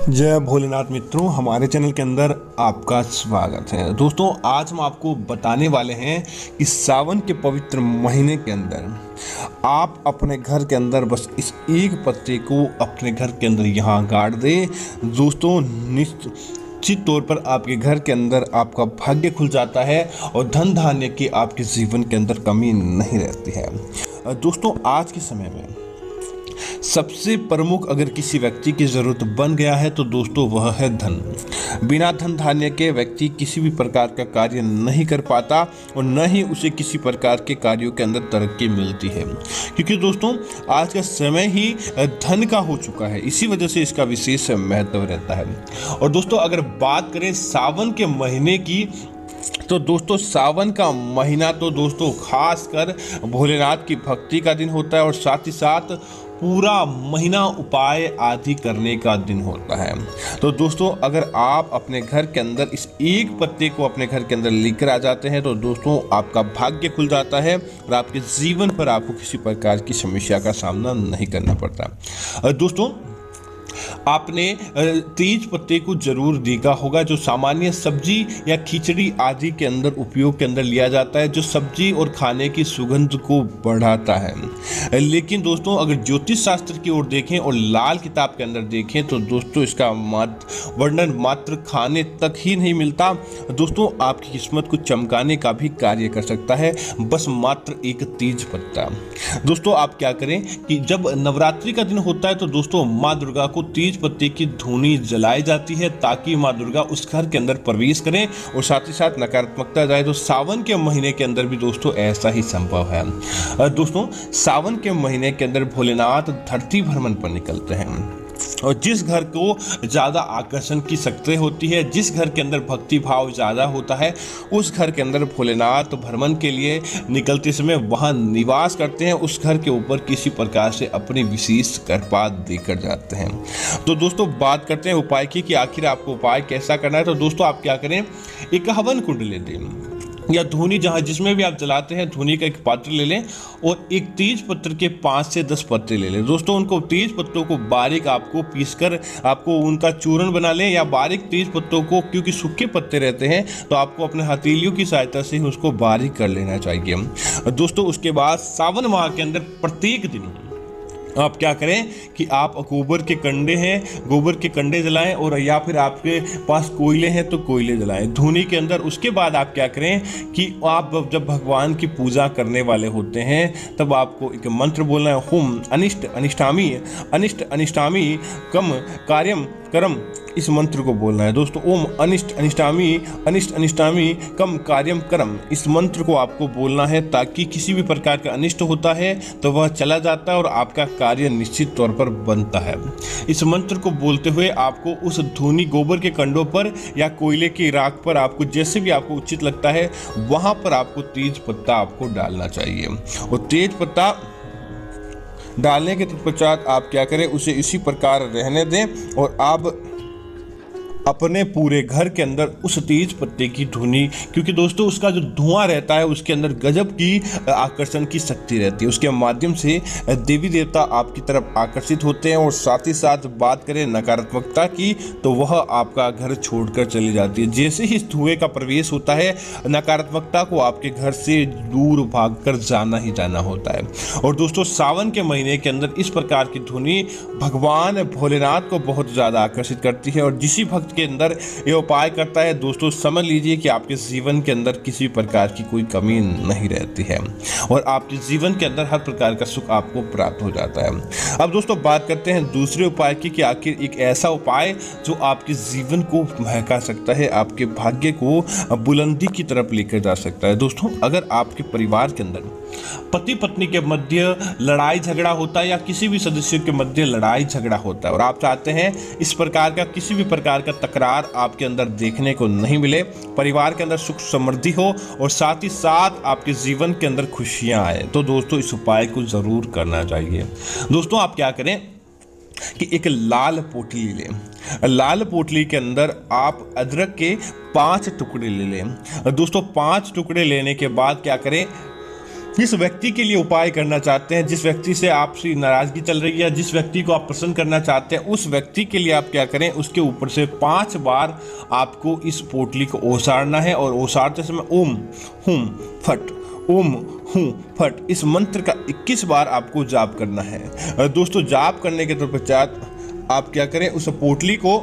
जय भोलेनाथ मित्रों, हमारे चैनल के अंदर आपका स्वागत है। दोस्तों, आज हम आपको बताने वाले हैं कि सावन के पवित्र महीने के अंदर आप अपने घर के अंदर बस इस एक पत्ते को अपने घर के अंदर यहाँ गाड़ दें। दोस्तों, निश्चित तौर पर आपके घर के अंदर आपका भाग्य खुल जाता है और धन धान्य की आपके जीवन के अंदर कमी नहीं रहती है। दोस्तों, आज के समय में सबसे प्रमुख अगर किसी व्यक्ति की जरूरत बन गया है तो दोस्तों वह है धन। बिना धन धान्य के व्यक्ति किसी भी प्रकार का कार्य नहीं कर पाता और न ही उसे किसी प्रकार के कार्यों के अंदर तरक्की मिलती है, क्योंकि दोस्तों आज का समय ही धन का हो चुका है। इसी वजह से इसका विशेष महत्व रहता है। और दोस्तों, अगर बात करें सावन के महीने की, तो दोस्तों सावन का महीना तो दोस्तों खासकर भोलेनाथ की भक्ति का दिन होता है और साथ ही साथ पूरा महीना उपाय आदि करने का दिन होता है। तो दोस्तों, अगर आप अपने घर के अंदर इस एक पत्ते को अपने घर के अंदर लेकर आ जाते हैं तो दोस्तों आपका भाग्य खुल जाता है और आपके जीवन पर आपको किसी प्रकार की समस्या का सामना नहीं करना पड़ता। दोस्तों, आपने तेज पत्ते को जरूर देखा होगा, जो सामान्य सब्जी या खिचड़ी आदि के अंदर उपयोग के अंदर लिया जाता है, जो सब्जी और खाने की सुगंध को बढ़ाता है। लेकिन दोस्तों, अगर ज्योतिष शास्त्र की ओर देखें और लाल किताब के अंदर देखें तो दोस्तों इसका वर्णन मात्र खाने तक ही नहीं मिलता। दोस्तों, आपकी किस्मत को चमकाने का भी कार्य कर सकता है बस मात्र एक तेज पत्ता। दोस्तों, आप क्या करें कि जब नवरात्रि का दिन होता है तो दोस्तों माँ दुर्गा को तेज पत्ते की धूनी जलाई जाती है ताकि माँ दुर्गा उस घर के अंदर प्रवेश करें और साथ ही साथ नकारात्मकता जाए। तो सावन के महीने के अंदर भी दोस्तों ऐसा ही संभव है। दोस्तों, सावन के महीने के अंदर भोलेनाथ धरती भ्रमण पर निकलते हैं और जिस घर को ज़्यादा आकर्षण की शक्ति होती है, जिस घर के अंदर भक्ति भाव ज़्यादा होता है, उस घर के अंदर भोलेनाथ भ्रमण के लिए निकलते समय वहाँ निवास करते हैं। उस घर के ऊपर किसी प्रकार से अपनी विशेष कृपा देकर जाते हैं। तो दोस्तों, बात करते हैं उपाय की कि आखिर आपको उपाय कैसा करना है। तो दोस्तों, आप क्या करें, एक हवन कुंड ले दें या धूनी, जहाँ जिसमें भी आप जलाते हैं धूनी का एक पात्र ले लें और एक तेज पत्र के 5 से 10 पत्ते ले लें। दोस्तों, उनको तेज पत्तों को बारीक आपको पीसकर आपको उनका चूर्ण बना लें, या बारीक तेज पत्तों को, क्योंकि सूखे पत्ते रहते हैं तो आपको अपने हथेलियों की सहायता से उसको बारीक कर लेना चाहिए। दोस्तों, उसके बाद सावन माह के अंदर प्रत्येक दिन आप क्या करें कि आप गोबर के कंडे हैं, गोबर के कंडे जलाएं, और या फिर आपके पास कोयले हैं तो कोयले जलाएं धूनी के अंदर। उसके बाद आप क्या करें कि आप जब भगवान की पूजा करने वाले होते हैं तब आपको एक मंत्र बोलना है, होम अनिष्ट अनिष्टामी कम कार्यम करम। इस मंत्र को बोलना है दोस्तों, ओम अनिष्ट अनिष्टामी कम कार्यम करम। इस मंत्र को आपको बोलना है ताकि किसी भी प्रकार का अनिष्ट होता है तो वह चला जाता है और आपका कार्य निश्चित तौर पर बनता है। इस मंत्र को बोलते हुए आपको उस धूनी गोबर के कंडों पर या कोयले की राख पर, आपको जैसे भी आपको उचित लगता है वहां पर आपको तेज पत्ता आपको डालना चाहिए। और तेज पत्ता डालने के तत्पश्चात आप क्या करें, उसे इसी प्रकार रहने दें और आप अपने पूरे घर के अंदर उस तेज पत्ते की धुनी, क्योंकि दोस्तों उसका जो धुआं रहता है उसके अंदर गजब की आकर्षण की शक्ति रहती है, उसके माध्यम से देवी देवता आपकी तरफ आकर्षित होते हैं। और साथ ही साथ बात करें नकारात्मकता की तो वह आपका घर छोड़कर चली जाती है। जैसे ही इस धुएं का प्रवेश होता है, नकारात्मकता को आपके घर से दूर भागकर जाना ही जाना होता है। और दोस्तों, सावन के महीने के अंदर इस प्रकार की धुनी भगवान भोलेनाथ को बहुत ज़्यादा आकर्षित करती है और जिसी भक्त के अंदर ये उपाय करता है दोस्तों, समझ लीजिए कि आपके जीवन के अंदर किसी प्रकार की कोई कमी नहीं रहती है और आपके जीवन के अंदर हर प्रकार का सुख आपको प्राप्त हो जाता है। अब दोस्तों, बात करते हैं दूसरे उपाय की कि आखिर एक ऐसा उपाय जो आपके जीवन को महका सकता है, आपके भाग्य को बुलंदी की तरफ लेकर जा सकता है। दोस्तों, अगर आपके परिवार के अंदर पति पत्नी के मध्य लड़ाई झगड़ा होता है या किसी भी सदस्य के मध्य लड़ाई झगड़ा होता है और आप चाहते हैं इस प्रकार का किसी भी प्रकार का तकरार आपके अंदर देखने को नहीं मिले, परिवार के अंदर सुख समृद्धि हो और साथ ही साथ आपके जीवन के अंदर खुशियां आए, तो दोस्तों इस उपाय को जरूर करना चाहिए। दोस्तों, आप क्या करें कि एक लाल पोटली लें। लाल पोटली के अंदर आप अदरक के 5 टुकड़े ले लें। दोस्तों, 5 टुकड़े लेने के बाद क्या करें, जिस व्यक्ति के लिए उपाय करना चाहते हैं, जिस व्यक्ति से आपसी नाराजगी चल रही है, जिस व्यक्ति को आप प्रसन्न करना चाहते हैं, उस व्यक्ति के लिए आप क्या करें, उसके ऊपर से 5 बार आपको इस पोटली को ओसारना है और ओसारते समय ओम हुम फट, ओम हूँ फट, इस मंत्र का 21 बार आपको जाप करना है। दोस्तों जाप करने के पश्चात आप क्या करें, उस पोटली को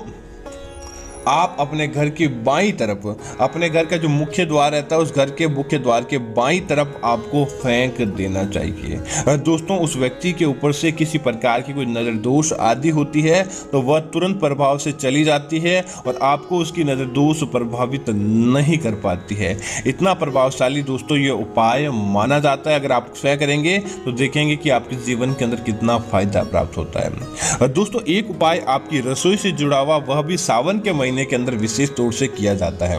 आप अपने घर की बाईं तरफ, अपने घर का जो मुख्य द्वार रहता है उस घर के मुख्य द्वार के बाईं तरफ आपको फेंक देना चाहिए। दोस्तों उस व्यक्ति के ऊपर से किसी प्रकार की कोई नज़र दोष आदि होती है तो वह तुरंत प्रभाव से चली जाती है और आपको उसकी नज़र दोष प्रभावित नहीं कर पाती है। इतना प्रभावशाली दोस्तों ये उपाय माना जाता है। अगर आप स्वयं करेंगे तो देखेंगे कि आपके जीवन के अंदर कितना फायदा प्राप्त होता है। दोस्तों एक उपाय आपकी रसोई से जुड़ा हुआ, वह भी सावन के महीने के अंदर विशेष तौर से किया जाता है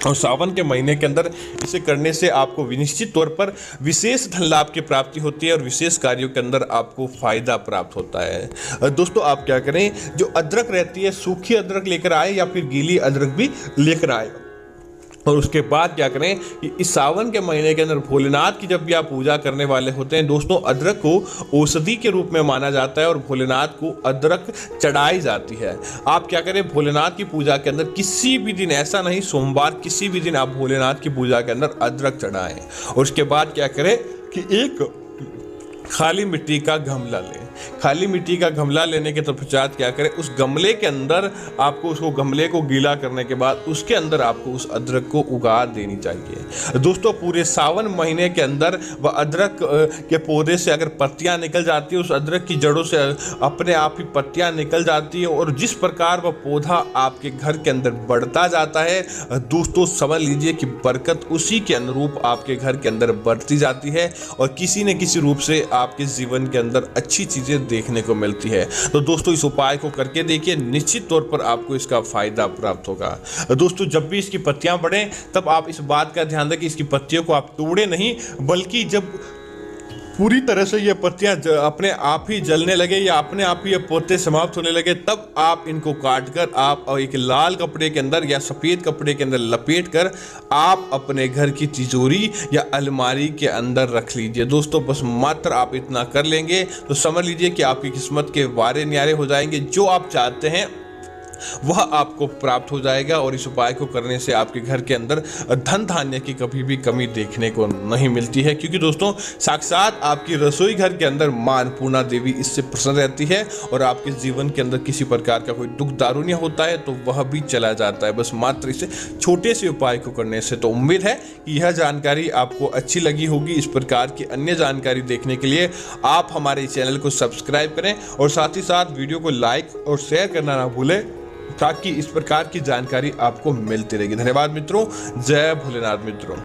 और सावन के महीने के अंदर इसे करने से आपको निश्चित तौर पर विशेष धन लाभ की प्राप्ति होती है और विशेष कार्यों के अंदर आपको फायदा प्राप्त होता है। दोस्तों आप क्या करें, जो अदरक रहती है, सूखी अदरक लेकर आए या फिर गीली अदरक भी लेकर आए और उसके बाद क्या करें कि इस सावन के महीने के अंदर भोलेनाथ की जब भी आप पूजा करने वाले होते हैं दोस्तों, अदरक को औषधि के रूप में माना जाता है और भोलेनाथ को अदरक चढ़ाई जाती है। आप क्या करें, भोलेनाथ की पूजा के अंदर किसी भी दिन, ऐसा नहीं सोमवार, किसी भी दिन आप भोलेनाथ की पूजा के अंदर अदरक चढ़ाएं और उसके बाद क्या करें कि एक खाली मिट्टी का गमला लें। खाली मिट्टी का गमला लेने के पश्चात क्या करें, उस गमले के अंदर आपको उसको गमले को गीला करने के बाद उसके अंदर आपको उस अदरक को उगा देनी चाहिए। दोस्तों पूरे सावन महीने के अंदर वह अदरक के पौधे से अगर पत्तियां निकल जाती है, उस अदरक की जड़ों से अपने आप ही पत्तियां निकल जाती है और जिस प्रकार वह पौधा आपके घर के अंदर बढ़ता जाता है दोस्तों, समझ लीजिए कि बरकत उसी के अनुरूप आपके घर के अंदर बढ़ती जाती है और किसी न किसी रूप से आपके जीवन के अंदर अच्छी चीजें देखने को मिलती है। तो दोस्तों इस उपाय को करके देखिए, निश्चित तौर पर आपको इसका फायदा प्राप्त होगा। दोस्तों जब भी इसकी पत्तियां बढ़े तब आप इस बात का ध्यान दें कि इसकी पत्तियों को आप तोड़े नहीं, बल्कि जब पूरी तरह से ये पत्तियां अपने आप ही जलने लगे या अपने आप ही ये पौधे समाप्त होने लगे, तब आप इनको काटकर आप एक लाल कपड़े के अंदर या सफ़ेद कपड़े के अंदर लपेट कर आप अपने घर की तिजोरी या अलमारी के अंदर रख लीजिए। दोस्तों बस मात्र आप इतना कर लेंगे तो समझ लीजिए कि आपकी किस्मत के वारे न्यारे हो जाएंगे। जो आप चाहते हैं वह आपको प्राप्त हो जाएगा और इस उपाय को करने से आपके घर के अंदर धन धान्य की कभी भी कमी देखने को नहीं मिलती है, क्योंकि दोस्तों साक्षात आपकी रसोई घर के अंदर मां अन्नपूर्णा देवी इससे प्रसन्न रहती है और आपके जीवन के अंदर किसी प्रकार का कोई दुख दारुण्य होता है तो वह भी चला जाता है, बस मात्र इसे छोटे से उपाय को करने से। तो उम्मीद है कि यह जानकारी आपको अच्छी लगी होगी। इस प्रकार की अन्य जानकारी देखने के लिए आप हमारे चैनल को सब्सक्राइब करें और साथ ही साथ वीडियो को लाइक और शेयर करना ना भूलें ताकि इस प्रकार की जानकारी आपको मिलती रहेगी। धन्यवाद मित्रों, जय भोलेनाथ मित्रों।